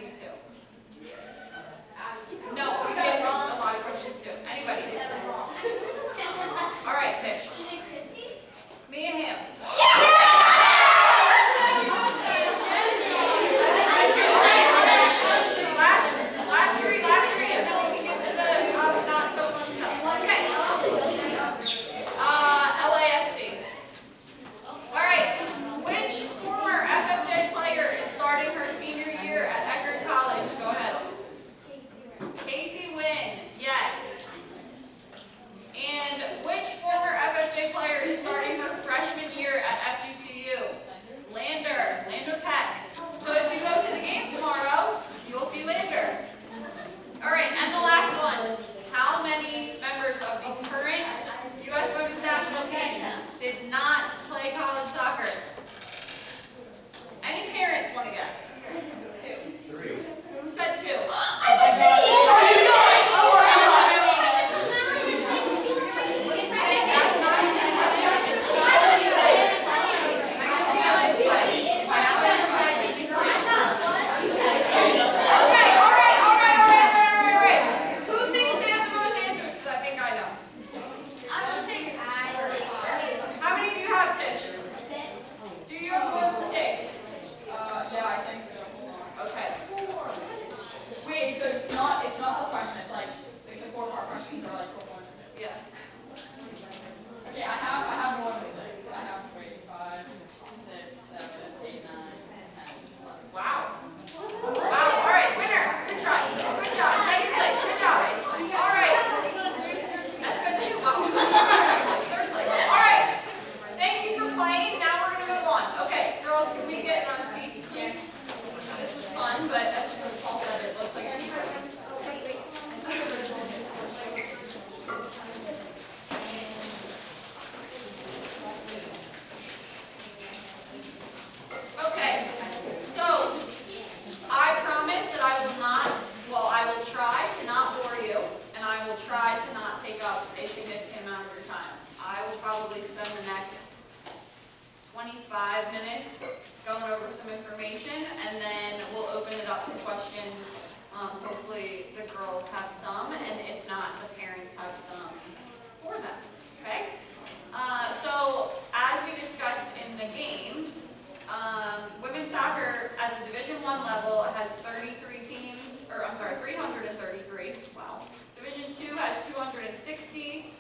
these two? No, we've answered a lot of questions too. Anybody? All right, Tish. It's me and him. Last three, and then we can get to the not so fun stuff. Okay. LAFC. All right. Which former FFJ player is starting her senior year at Eckerd College? Go ahead. Casey Wynn. Yes. And which former FFJ player is starting her freshman year at FGCU? Lander Peck. So if you go to the game tomorrow, you will see Lander. All right, and the last one. How many members of the current U.S. Women's National Team did not play college soccer? Any parents want to guess? 2. 3. Who said 2?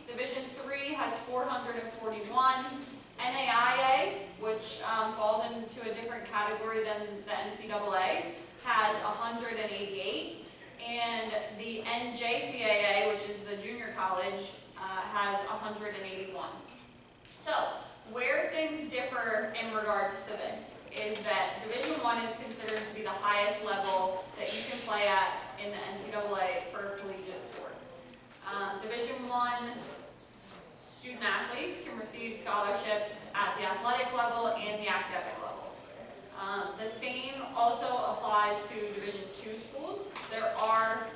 Division 3 has 441. NAIA, which falls into a different category than the NCAA, has 188. And the NJCAA, which is the junior college, has 181. So, where things differ in regards to this is that Division 1 is considered to be the highest level that you can play at in the NCAA for collegiate sport. Division 1 student athletes can receive scholarships at the athletic level and the academic level. The same also applies to Division 2 schools. There are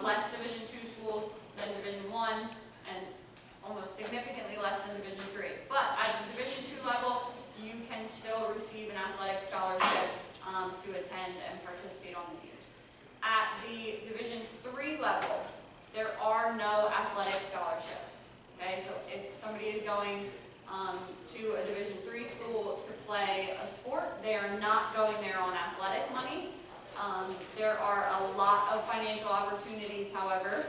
less Division 2 schools than Division 1 and almost significantly less than Division 3. But at the Division 2 level, you can still receive an athletic scholarship to attend and participate on the team. At the Division 3 level, there are no athletic scholarships. Okay, so if somebody is going to a Division 3 school to play a sport, they are not going there on athletic money. There are a lot of financial opportunities, however,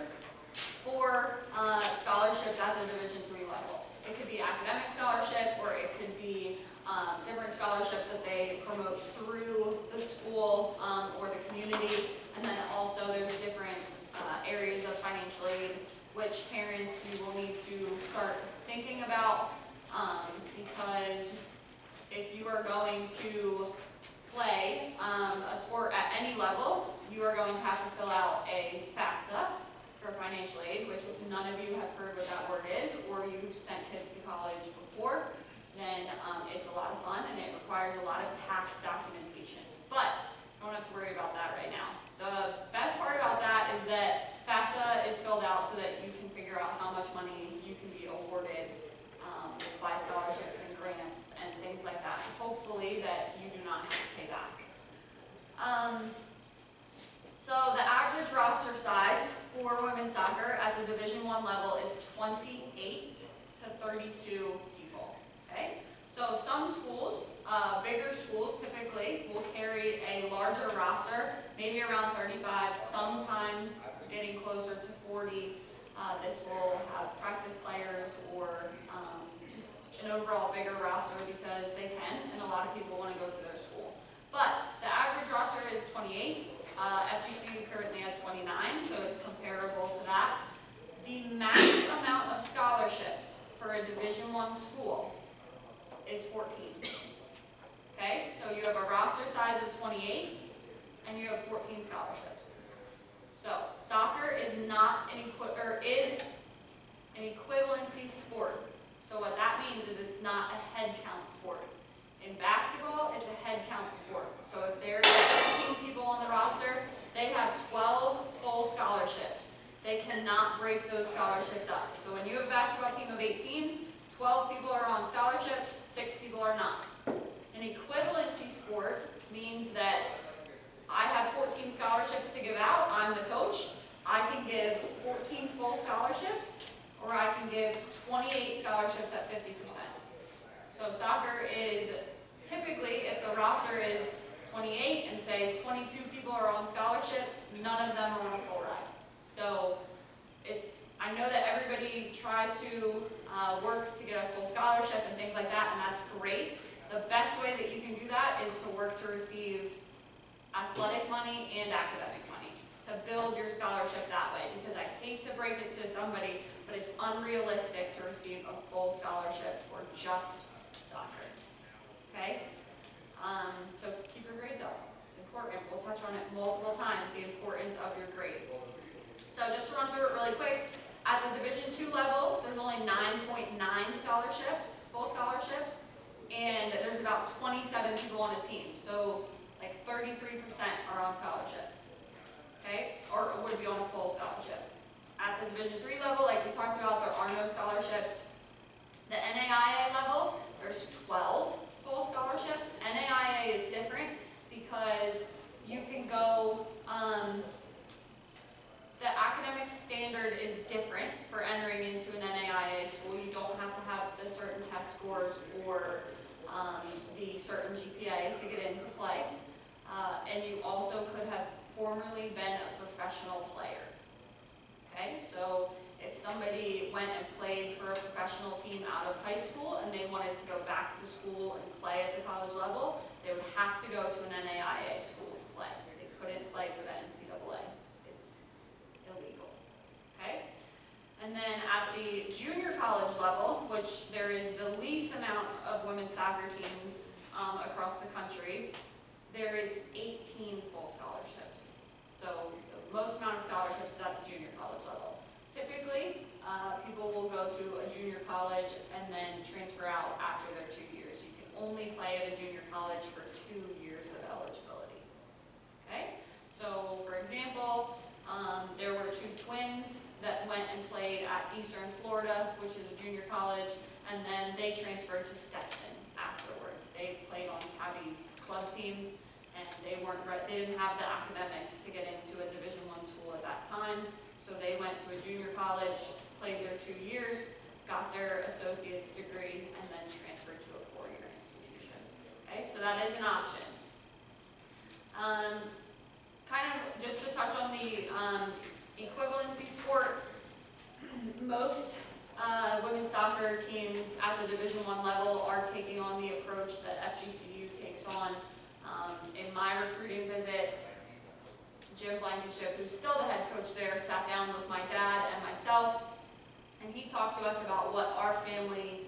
for scholarships at the Division 3 level. It could be academic scholarship, or it could be different scholarships that they promote through the school or the community. And then also there's different areas of financial aid which parents you will need to start thinking about, because if you are going to play a sport at any level, you are going to have to fill out a FAFSA for financial aid, which if none of you have heard what that word is, or you've sent kids to college before, then it's a lot of fun and it requires a lot of tax documentation. But you don't have to worry about that right now. The best part about that is that FAFSA is filled out so that you can figure out how much money you can be awarded by scholarships and grants and things like that. Hopefully that you do not have to pay back. 8 to 32 people, okay? So some schools, bigger schools typically, will carry a larger roster, maybe around 35, sometimes getting closer to 40. This will have practice players or just an overall bigger roster because they can, and a lot of people want to go to their school. But the average roster is 28. FGCU currently has 29, so it's comparable to that. The max amount of scholarships for a Division I school is 14. Okay, so you have a roster size of 28, and you have 14 scholarships. So soccer is not is an equivalency sport. So what that means is it's not a head count sport. In basketball, it's a head count sport. So if there's 15 people on the roster, they have 12 full scholarships. They cannot break those scholarships up. So when you have a basketball team of 18, 12 people are on scholarship, 6 people are not. An equivalency sport means that I have 14 scholarships to give out. I'm the coach. I can give 14 full scholarships, or I can give 28 scholarships at 50%. So soccer is typically, if the roster is 28 and say 22 people are on scholarship, none of them are on a full ride. So I know that everybody tries to work to get a full scholarship and things like that, and that's great. The best way that you can do that is to work to receive athletic money and academic money, to build your scholarship that way, because I hate to break it to somebody, but it's unrealistic to receive a full scholarship for just soccer. Okay? So keep your grades up. It's important. We'll touch on it multiple times, the importance of your grades. So just to run through it really quick, at the Division II level, there's only 9.9 scholarships, full scholarships, and there's about 27 people on a team. So like 33% are on scholarship, okay? Or would be on a full scholarship. At the Division III level, like we talked about, there are no scholarships. The NAIA level, there's 12 full scholarships. NAIA is different because you can go, the academic standard is different for entering into an NAIA school. You don't have to have the certain test scores or the certain GPA to get into play. And you also could have formerly been a professional player. Okay, so if somebody went and played for a professional team out of high school and they wanted to go back to school and play at the college level, they would have to go to an NAIA school to play. They couldn't play for the NCAA. It's illegal. Okay? And then at the junior college level, which there is the least amount of women's soccer teams across the country, there is 18 full scholarships. So the most amount of scholarships is at the junior college level. Typically, people will go to a junior college and then transfer out after their 2 years. You can only play at a junior college for 2 years of eligibility. Okay? So, for example, there were 2 twins that went and played at Eastern Florida, which is a junior college, and then they transferred to Stetson afterwards. They played on Tabby's club team, and they didn't have the academics to get into a Division I school at that time. So they went to a junior college, played their 2 years, got their associate's degree, and then transferred to a 4-year institution. Okay, so that is an option. Kind of just to touch on the equivalency sport, most women's soccer teams at the Division I level are taking on the approach that FGCU takes on. In my recruiting visit, Jim Blankenship, who's still the head coach there, sat down with my dad and myself, and he talked to us about what our family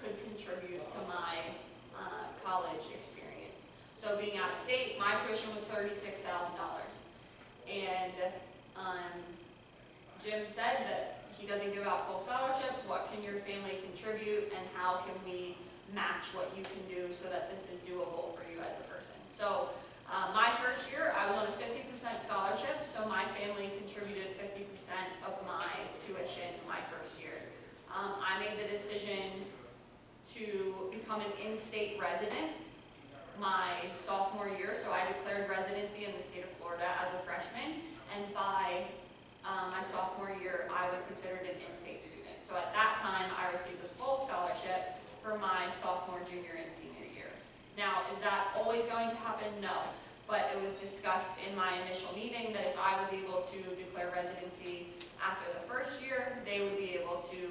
could contribute to my college experience. So being out of state, my tuition was $36,000. And Jim said that he doesn't give out full scholarships. What can your family contribute, and how can we match what you can do so that this is doable for you as a person? So my first year, I was on a 50% scholarship, so my family contributed 50% of my tuition my first year. I made the decision to become an in-state resident my sophomore year, so I declared residency in the state of Florida as a freshman, and by my sophomore year, I was considered an in-state student. So at that time, I received a full scholarship for my sophomore, junior, and senior year. Now, is that always going to happen? No. But it was discussed in my initial meeting that if I was able to declare residency after the first year, they would be able to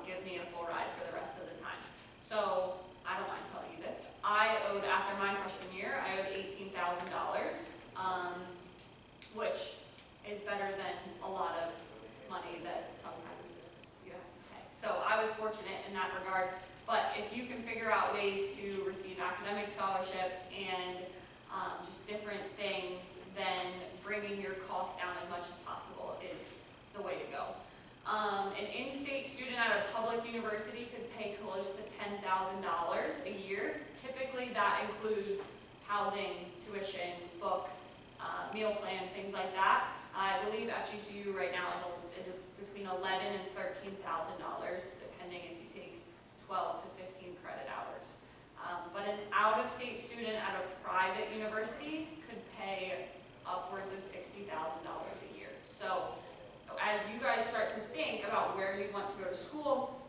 give me a full ride for the rest of the time. So I don't mind telling you this. I owed, after my freshman year, I owed $18,000, which is better than a lot of money that sometimes you have to pay. So I was fortunate in that regard. But if you can figure out ways to receive academic scholarships and just different things, then bringing your costs down as much as possible is the way to go. An in-state student at a public university could pay close to $10,000 a year. Typically that includes housing, tuition, books, meal plan, things like that. I believe FGCU right now is between $11,000 and $13,000, depending if you take 12 to 15 credit hours. But an out-of-state student at a private university could pay upwards of $60,000 a year. So as you guys start to think about where you want to go to school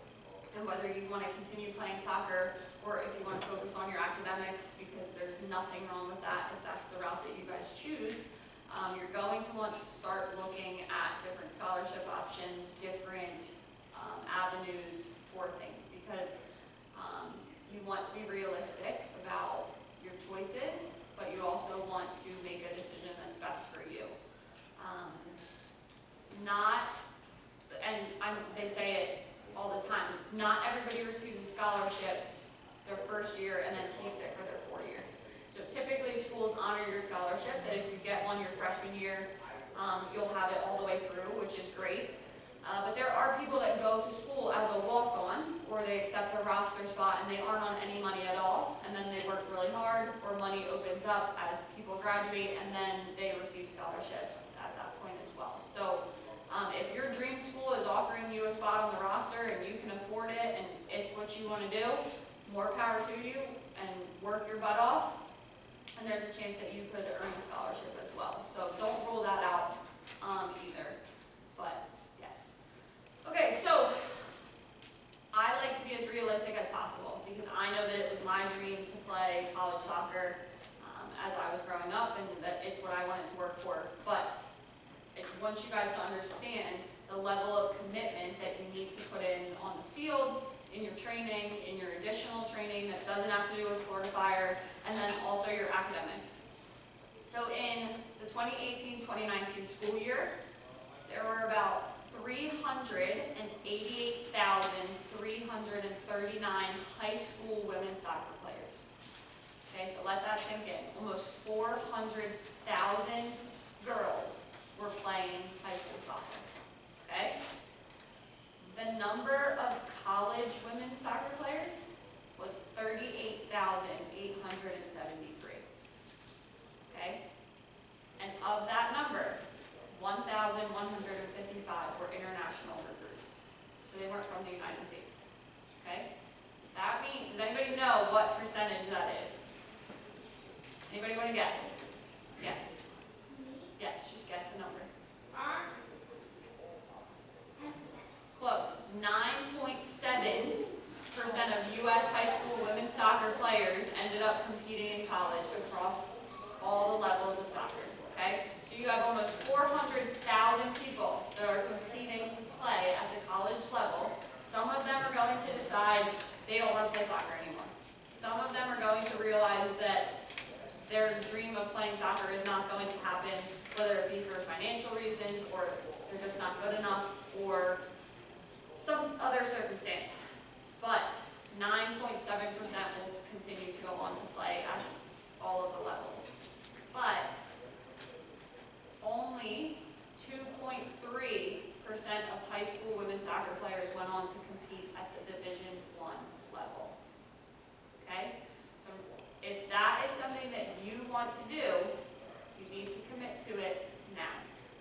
and whether you want to continue playing soccer or if you want to focus on your academics, because there's nothing wrong with that if that's the route that you guys choose, you're going to want to start looking at different scholarship options, different avenues for things, because you want to be realistic about your choices, but you also want to make a decision that's best for you. They say it all the time, not everybody receives a scholarship their first year and then keeps it for their 4 years. So typically schools honor your scholarship, that if you get one your freshman year, you'll have it all the way through, which is great. But there are people that go to school as a walk-on, or they accept a roster spot and they aren't on any money at all, and then they work really hard, or money opens up as people graduate, and then they receive scholarships at that point as well. So if your dream school is offering you a spot on the roster and you can afford it and it's what you want to do, more power to you, and work your butt off, and there's a chance that you could earn a scholarship as well. So don't rule that out either, but yes. Okay, so I like to be as realistic as possible because I know that it was my dream to play college soccer as I was growing up, and that it's what I wanted to work for. But I want you guys to understand the level of commitment that you need to put in on the field, in your training, in your additional training that doesn't have to do with Florida Fire, and then also your academics. So in the 2018-2019 school year, there were about 388,339 high school women's soccer players. Okay, so let that sink in. Almost 400,000 girls were playing high school soccer. Okay? The number of college women's soccer players was 38,873. Okay? And of that number, 1,155 were international recruits. So they weren't from the United States. Okay? That means, does anybody know what percentage that is? Anybody want to guess? Yes. Yes, just guess a number. 10%. Close. 9.7% of U.S. high school women's soccer players ended up competing in college across all the levels of soccer. Okay? So you have almost 400,000 people that are competing to play at the college level. Some of them are going to decide they don't want to play soccer anymore. Some of them are going to realize that their dream of playing soccer is not going to happen, whether it be for financial reasons, or they're just not good enough, or some other circumstance. But 9.7% will continue to go on to play at all of the levels. But only 2.3% of high school women's soccer players went on to compete at the Division I level. Okay? So if that is something that you want to do, you need to commit to it now.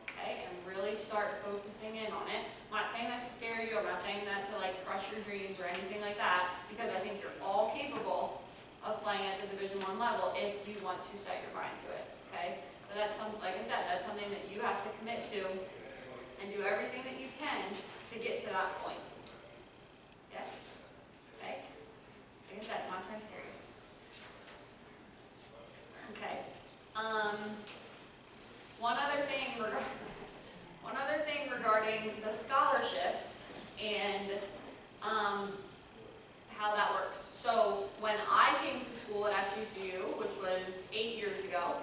Okay? And really start focusing in on it. I'm not saying that to scare you, I'm not saying that to like crush your dreams or anything like that, because I think you're all capable of playing at the Division I level if you want to set your mind to it. Okay? So that's like I said, that's something that you have to commit to and do everything that you can to get to that point. FGCU, which was 8 years ago,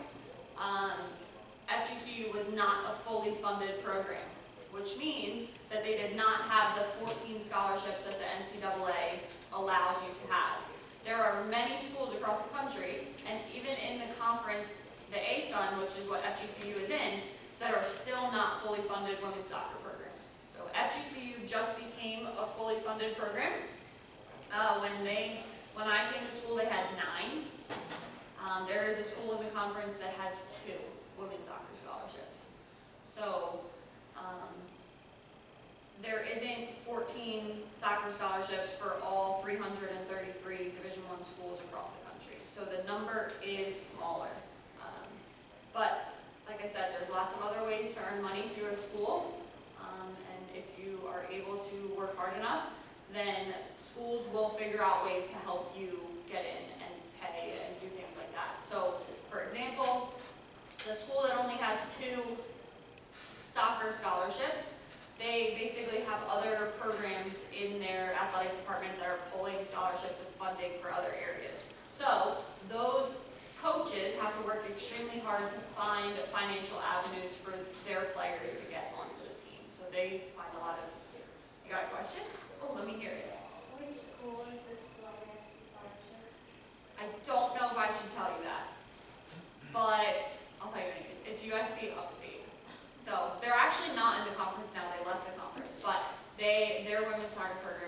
FGCU was not a fully funded program, which means that they did not have the 14 scholarships that the NCAA allows you to have. There are many schools across the country, and even in the conference, the ASUN, which is what FGCU is in, that are still not fully funded women's soccer programs. So FGCU just became a fully funded program. When I came to school, they had 9. There is a school in the conference that has 2 women's soccer scholarships. So there isn't 14 soccer scholarships for all 333 Division I schools across the country. So the number is smaller. But like I said, there's lots of other ways to earn money to a school. And if you are able to work hard enough, then schools will figure out ways to help you get in and pay and do things like that. So, for example, the school that only has 2 soccer scholarships, they basically have other programs in their athletic department that are pulling scholarships and funding for other areas. So, those coaches have to work extremely hard to find financial avenues for their players to get onto the team. So they find a lot of, you got a question? Oh, let me hear it. Which school is this school that has 2 scholarships? I don't know if I should tell you that, but I'll tell you anyways. It's USC Upstate. So they're actually not in the conference now, they left the conference, but their women's soccer program